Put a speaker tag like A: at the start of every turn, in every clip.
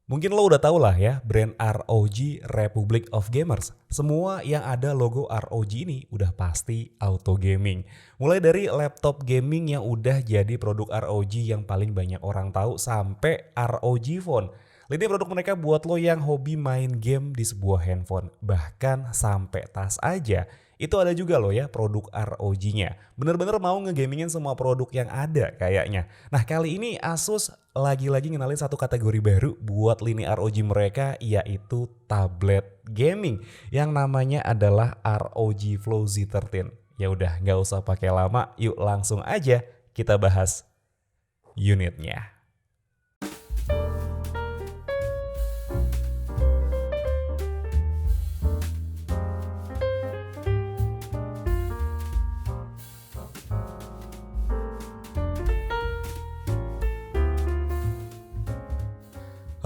A: Mungkin lo udah tau lah ya, brand ROG Republic of Gamers. Semua yang ada logo ROG ini udah pasti auto gaming. Mulai dari laptop gaming yang udah jadi produk ROG yang paling banyak orang tahu sampai ROG Phone. Lini produk mereka buat lo yang hobi main game di sebuah handphone. Bahkan sampai tas aja. Itu ada juga loh ya produk ROG-nya. Bener-bener mau ngegamingin semua produk yang ada kayaknya. Nah kali ini Asus lagi-lagi ngenalin satu kategori baru buat lini ROG mereka, yaitu tablet gaming yang namanya adalah ROG Flow Z13. Ya udah nggak usah pakai lama, yuk langsung aja kita bahas unitnya.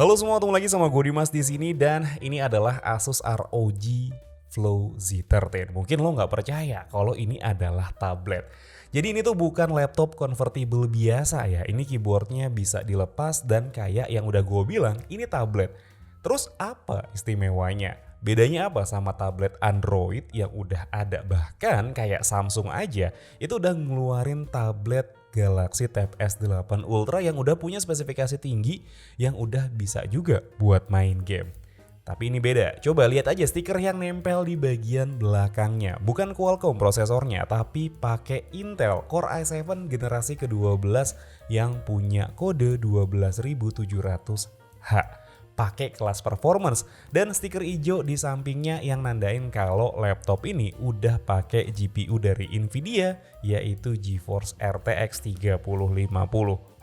A: Halo semua, ketemu lagi sama gue Dimas di sini dan ini adalah Asus ROG Flow Z13. Mungkin lo nggak percaya kalau ini adalah tablet. Jadi ini tuh bukan laptop convertible biasa ya. Ini keyboardnya bisa dilepas dan kayak yang udah gue bilang, ini tablet. Terus apa istimewanya? Bedanya apa sama tablet Android yang udah ada? Bahkan kayak Samsung aja itu udah ngeluarin tablet Galaxy Tab S8 Ultra yang udah punya spesifikasi tinggi yang udah bisa juga buat main game. Tapi ini beda, coba lihat aja stiker yang nempel di bagian belakangnya. Bukan Qualcomm prosesornya, tapi pakai Intel Core i7 generasi ke-12 yang punya kode 12700H. Pakai kelas performance dan stiker hijau di sampingnya yang nandain kalau laptop ini udah pakai GPU dari Nvidia, yaitu GeForce RTX 3050.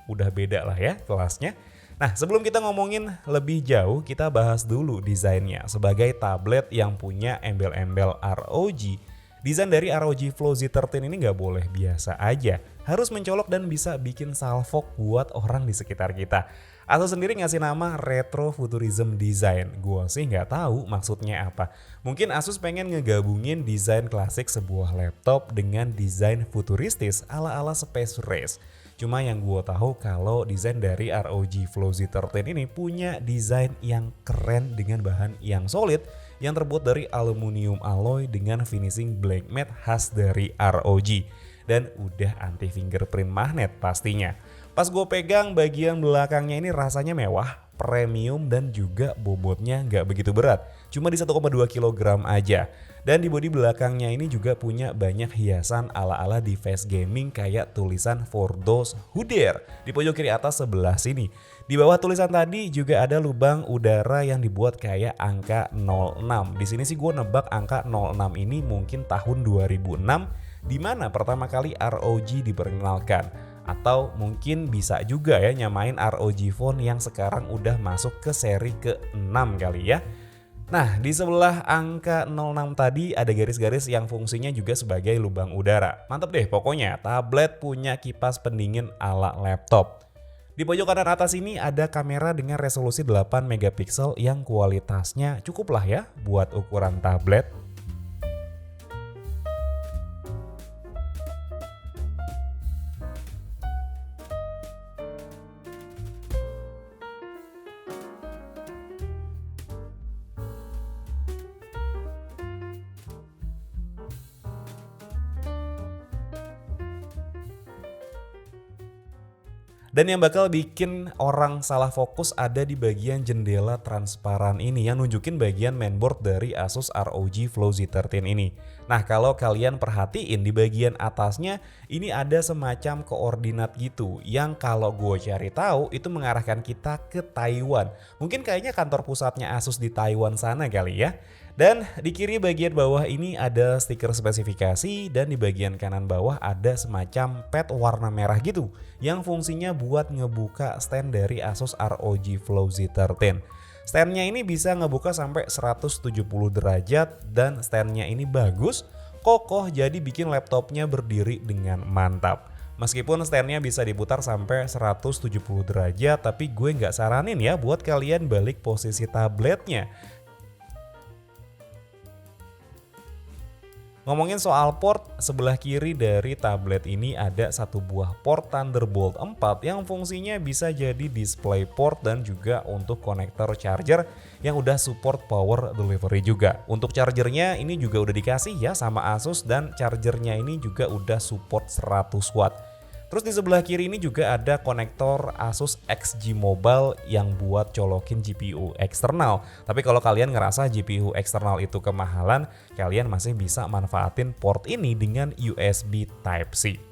A: Udah beda lah ya kelasnya. Nah sebelum kita ngomongin lebih jauh, kita bahas dulu desainnya. Sebagai tablet yang punya embel-embel ROG, desain dari ROG Flow Z13 ini nggak boleh biasa aja. Harus mencolok dan bisa bikin salfok buat orang di sekitar kita. Asus sendiri ngasih nama Retro Futurism Design. Gua sih nggak tahu maksudnya apa. Mungkin Asus pengen ngegabungin desain klasik sebuah laptop dengan desain futuristis ala-ala Space Race. Cuma yang gue tahu kalau desain dari ROG Flow Z13 ini punya desain yang keren dengan bahan yang solid yang terbuat dari aluminium alloy dengan finishing black matte khas dari ROG. Dan udah anti fingerprint magnet pastinya. Pas gue pegang bagian belakangnya ini rasanya mewah, premium dan juga bobotnya nggak begitu berat. Cuma di 1,2 kg aja. Dan di bodi belakangnya ini juga punya banyak hiasan ala-ala device gaming kayak tulisan For Those Who Dare di pojok kiri atas sebelah sini. Di bawah tulisan tadi juga ada lubang udara yang dibuat kayak angka 06. Di sini sih gue nebak angka 06 ini mungkin tahun 2006 di mana pertama kali ROG diperkenalkan. Atau mungkin bisa juga ya nyamain ROG Phone yang sekarang udah masuk ke seri ke-6 kali ya. Nah di sebelah angka 06 tadi ada garis-garis yang fungsinya juga sebagai lubang udara. Mantap deh pokoknya, tablet punya kipas pendingin ala laptop. Di pojok kanan atas ini ada kamera dengan resolusi 8 megapiksel yang kualitasnya cukup lah ya buat ukuran tablet. Dan yang bakal bikin orang salah fokus ada di bagian jendela transparan ini yang nunjukin bagian mainboard dari Asus ROG Flow Z13 ini. Nah kalau kalian perhatiin di bagian atasnya ini ada semacam koordinat gitu yang kalau gue cari tahu itu mengarahkan kita ke Taiwan. Mungkin kayaknya kantor pusatnya Asus di Taiwan sana kali ya. Dan di kiri bagian bawah ini ada stiker spesifikasi dan di bagian kanan bawah ada semacam pad warna merah gitu yang fungsinya buat ngebuka stand dari Asus ROG Flow Z13. Standnya ini bisa ngebuka sampai 170 derajat dan standnya ini bagus, kokoh jadi bikin laptopnya berdiri dengan mantap. Meskipun standnya bisa diputar sampai 170 derajat tapi gue nggak saranin ya buat kalian balik posisi tabletnya. Ngomongin soal port, sebelah kiri dari tablet ini ada satu buah port Thunderbolt 4 yang fungsinya bisa jadi display port dan juga untuk konektor charger yang udah support power delivery juga. Untuk chargernya ini juga udah dikasih ya sama Asus dan chargernya ini juga udah support 100 watt. Terus di sebelah kiri ini juga ada konektor Asus XG Mobile yang buat colokin GPU eksternal. Tapi kalau kalian ngerasa GPU eksternal itu kemahalan, kalian masih bisa manfaatin port ini dengan USB Type-C.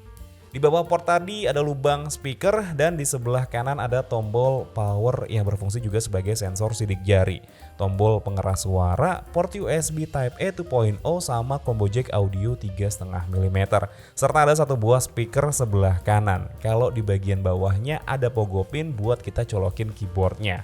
A: Di bawah port tadi ada lubang speaker dan di sebelah kanan ada tombol power yang berfungsi juga sebagai sensor sidik jari. Tombol pengeras suara, port USB Type-A 2.0 sama combo jack audio 3,5 mm. Serta ada satu buah speaker sebelah kanan. Kalau di bagian bawahnya ada pogo pin buat kita colokin keyboardnya.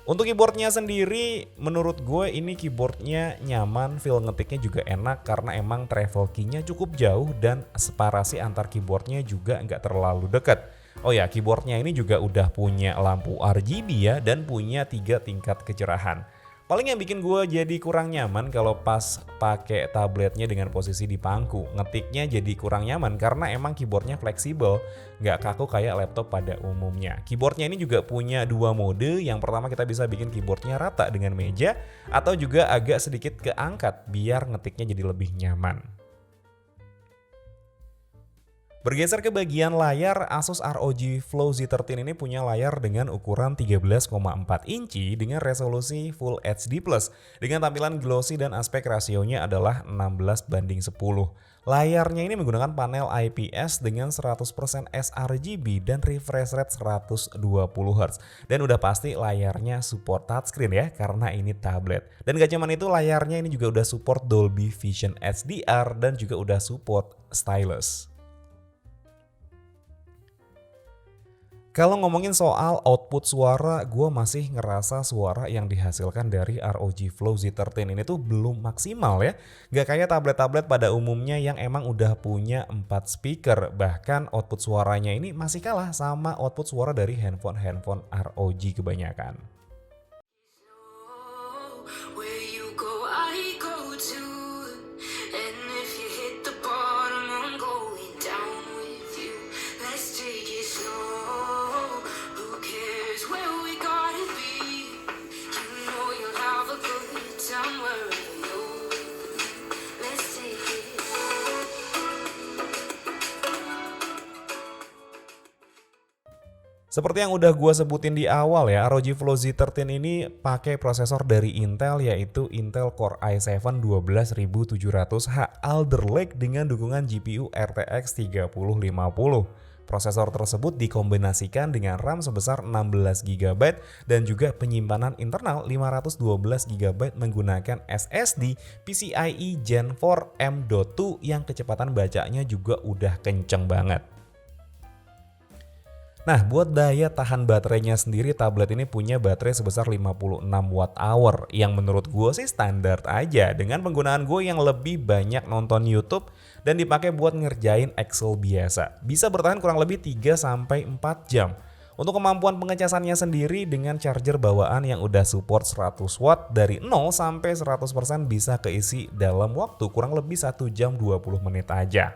A: Untuk keyboardnya sendiri, menurut gue ini keyboardnya nyaman, feel ngetiknya juga enak karena emang travel key-nya cukup jauh dan separasi antar keyboardnya juga nggak terlalu dekat. Oh ya, keyboardnya ini juga udah punya lampu RGB ya dan punya 3 tingkat kecerahan. Paling yang bikin gue jadi kurang nyaman kalau pas pakai tabletnya dengan posisi di pangku. Ngetiknya jadi kurang nyaman karena emang keyboardnya fleksibel, nggak kaku kayak laptop pada umumnya. Keyboardnya ini juga punya 2 mode. Yang pertama kita bisa bikin keyboardnya rata dengan meja atau juga agak sedikit keangkat biar ngetiknya jadi lebih nyaman. Bergeser ke bagian layar, Asus ROG Flow Z13 ini punya layar dengan ukuran 13,4 inci dengan resolusi Full HD+, dengan tampilan glossy dan aspek rasionya adalah 16:10. Layarnya ini menggunakan panel IPS dengan 100% sRGB dan refresh rate 120 Hz. Dan udah pasti layarnya support touchscreen ya, karena ini tablet. Dan gak cuman itu, layarnya ini juga udah support Dolby Vision HDR dan juga udah support stylus. Kalau ngomongin soal output suara, gue masih ngerasa suara yang dihasilkan dari ROG Flow Z13 ini tuh belum maksimal ya. Gak kayak tablet-tablet pada umumnya yang emang udah punya 4 speaker. Bahkan output suaranya ini masih kalah sama output suara dari handphone-handphone ROG kebanyakan. Seperti yang udah gue sebutin di awal ya, ROG Flow Z13 ini pakai prosesor dari Intel yaitu Intel Core i7 12700H Alder Lake dengan dukungan GPU RTX 3050. Prosesor tersebut dikombinasikan dengan RAM sebesar 16GB dan juga penyimpanan internal 512GB menggunakan SSD PCIe Gen 4 M.2 yang kecepatan bacanya juga udah kenceng banget. Nah, buat daya tahan baterainya sendiri, tablet ini punya baterai sebesar 56 Wh yang menurut gue sih standar aja dengan penggunaan gue yang lebih banyak nonton YouTube dan dipakai buat ngerjain Excel biasa. Bisa bertahan kurang lebih 3-4 jam. Untuk kemampuan pengecasannya sendiri dengan charger bawaan yang udah support 100 watt dari 0 sampai 100% bisa keisi dalam waktu kurang lebih 1 jam 20 menit aja.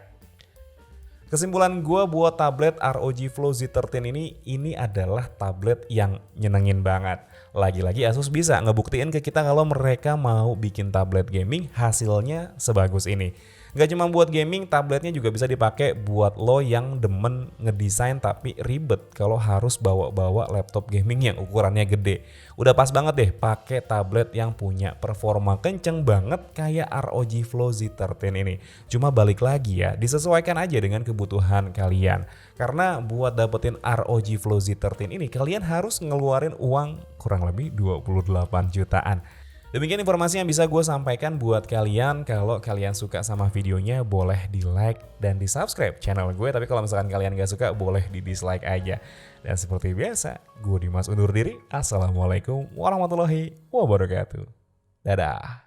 A: Kesimpulan gue buat tablet ROG Flow Z13 ini adalah tablet yang nyenengin banget. Lagi-lagi Asus bisa ngebuktiin ke kita kalau mereka mau bikin tablet gaming hasilnya sebagus ini. Gak cuma buat gaming, tabletnya juga bisa dipakai buat lo yang demen ngedesain tapi ribet kalau harus bawa-bawa laptop gaming yang ukurannya gede. Udah pas banget deh pakai tablet yang punya performa kenceng banget kayak ROG Flow Z13 ini. Cuma balik lagi ya, disesuaikan aja dengan kebutuhan kalian. Karena buat dapetin ROG Flow Z13 ini kalian harus ngeluarin uang kurang lebih 28 jutaan. Demikian informasi yang bisa gue sampaikan buat kalian. Kalau kalian suka sama videonya boleh di like dan di subscribe channel gue. Tapi kalau misalkan kalian gak suka boleh di dislike aja. Dan seperti biasa, gue Dimas undur diri. Assalamualaikum warahmatullahi wabarakatuh. Dadah.